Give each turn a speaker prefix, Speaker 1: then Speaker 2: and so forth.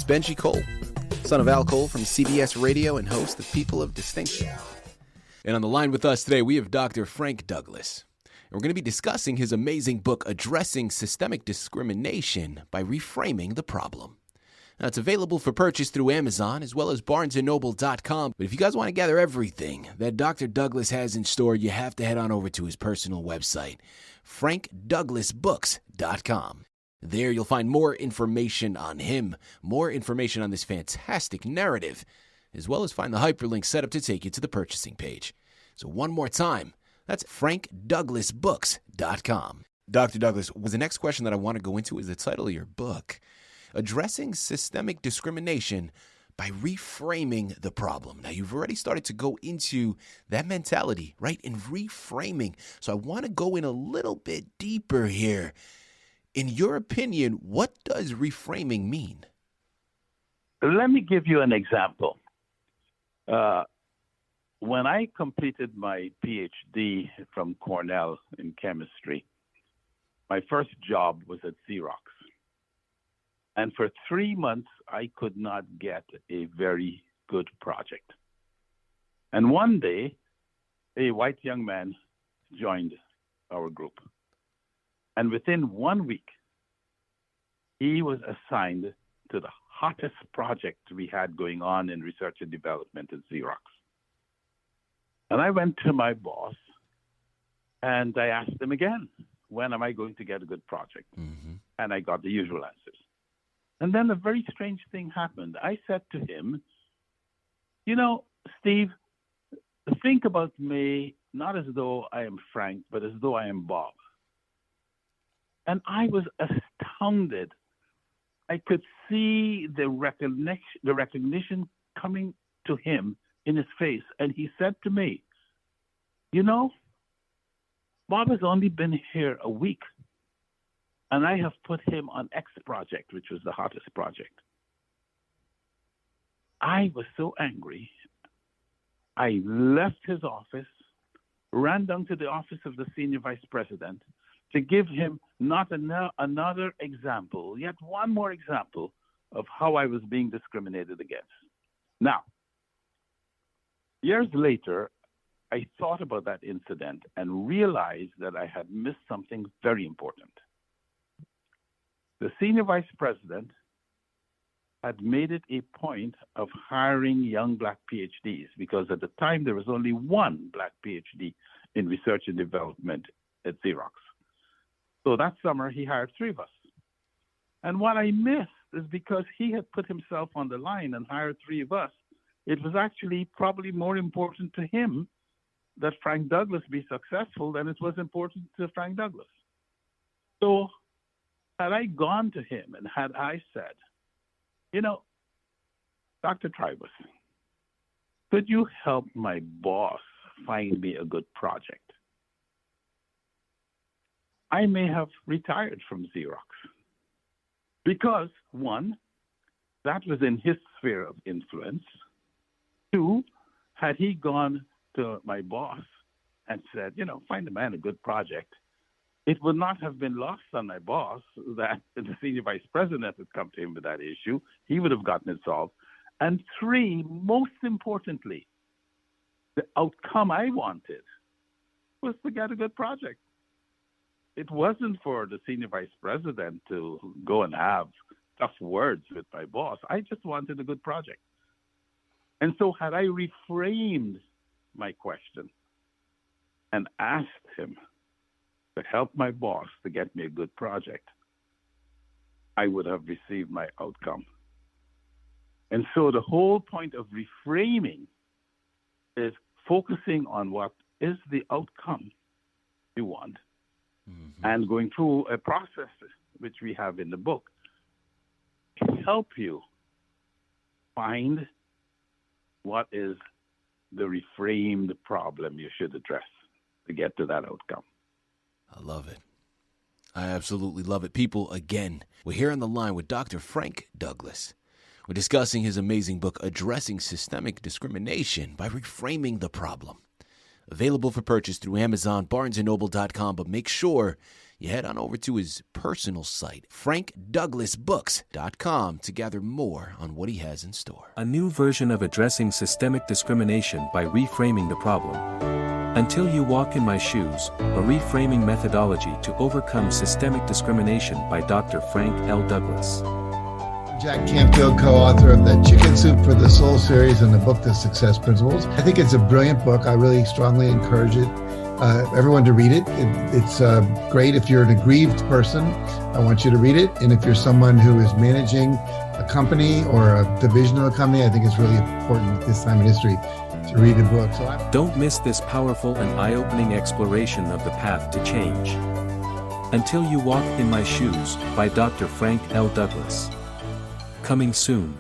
Speaker 1: It's Benjie Cole, son of Al Cole from CBS Radio and host of People of Distinction. And on the line with us today, we have Dr. Frank Douglas. And we're going to be discussing his amazing book, Addressing Systemic Discrimination by Reframing the Problem. Now, it's available for purchase through Amazon as well as barnesandnoble.com. But if you guys want to gather everything that Dr. Douglas has in store, you have to head on over to his personal website, frankdouglasbooks.com. There you'll find more information on him, more information on this fantastic narrative, as well as find the hyperlink set up to take you to the purchasing page. So one more time, that's frankdouglasbooks.com. Dr. Douglas, the next question that I want to go into is the title of your book, Addressing Systemic Discrimination by Reframing the Problem. Now, you've already started to go into that mentality, right, in reframing. So I want to go in a little bit deeper here. In your opinion, what does reframing mean?
Speaker 2: Let me give you an example. When I completed my Ph.D. from Cornell in chemistry, my first job was at Xerox. And for 3 months, I could not get a very good project. And one day, a white young man joined our group. And within 1 week, he was assigned to the hottest project we had going on in research and development at Xerox. And I went to my boss and I asked him again, when am I going to get a good project? Mm-hmm. And I got the usual answers. And then a very strange thing happened. I said to him, you know, Steve, think about me not as though I am Frank, but as though I am Bob. And I was astounded. I could see the recognition coming to him in his face. And he said to me, you know, Bob has only been here a week, and I have put him on X project, which was the hottest project. I was so angry. I left his office, ran down to the office of the senior vice president, to give him not another example, yet one more example of how I was being discriminated against. Now, years later, I thought about that incident and realized that I had missed something very important. The senior vice president had made it a point of hiring young black PhDs because at the time there was only one black PhD in research and development at Xerox. So that summer, he hired 3 of us. And what I missed is because he had put himself on the line and hired 3 of us, it was actually probably more important to him that Frank Douglas be successful than it was important to Frank Douglas. So had I gone to him and had I said, you know, Dr. Tribus, could you help my boss find me a good project? I may have retired from Xerox because, 1, that was in his sphere of influence. 2, had he gone to my boss and said, you know, find a man a good project, it would not have been lost on my boss that the senior vice president had come to him with that issue. He would have gotten it solved. And 3, most importantly, the outcome I wanted was to get a good project. It wasn't for the senior vice president to go and have tough words with my boss. I just wanted a good project. And so had I reframed my question and asked him to help my boss to get me a good project, I would have received my outcome. And so the whole point of reframing is focusing on what is the outcome you want. Mm-hmm. And going through a process, which we have in the book, to help you find what is the reframed problem you should address to get to that outcome.
Speaker 1: I love it. I absolutely love it. People, again, we're here on the line with Dr. Frank Douglas. We're discussing his amazing book, Addressing Systemic Discrimination by Reframing the Problem. Available for purchase through Amazon, BarnesandNoble.com, but make sure you head on over to his personal site, FrankDouglasBooks.com, to gather more on what he has in store.
Speaker 3: A new version of addressing systemic discrimination by reframing the problem. Until You Walk in My Shoes, a reframing methodology to overcome systemic discrimination by Dr. Frank L. Douglas.
Speaker 4: Jack Canfield, co-author of the Chicken Soup for the Soul series and the book, The Success Principles. I think it's a brilliant book. I really strongly encourage it. Everyone to read it. It's great if you're an aggrieved person. I want you to read it. And if you're someone who is managing a company or a division of a company, I think it's really important at this time in history to read the book.
Speaker 3: Don't miss this powerful and eye-opening exploration of the path to change. Until You Walk in My Shoes by Dr. Frank L. Douglas. Coming soon.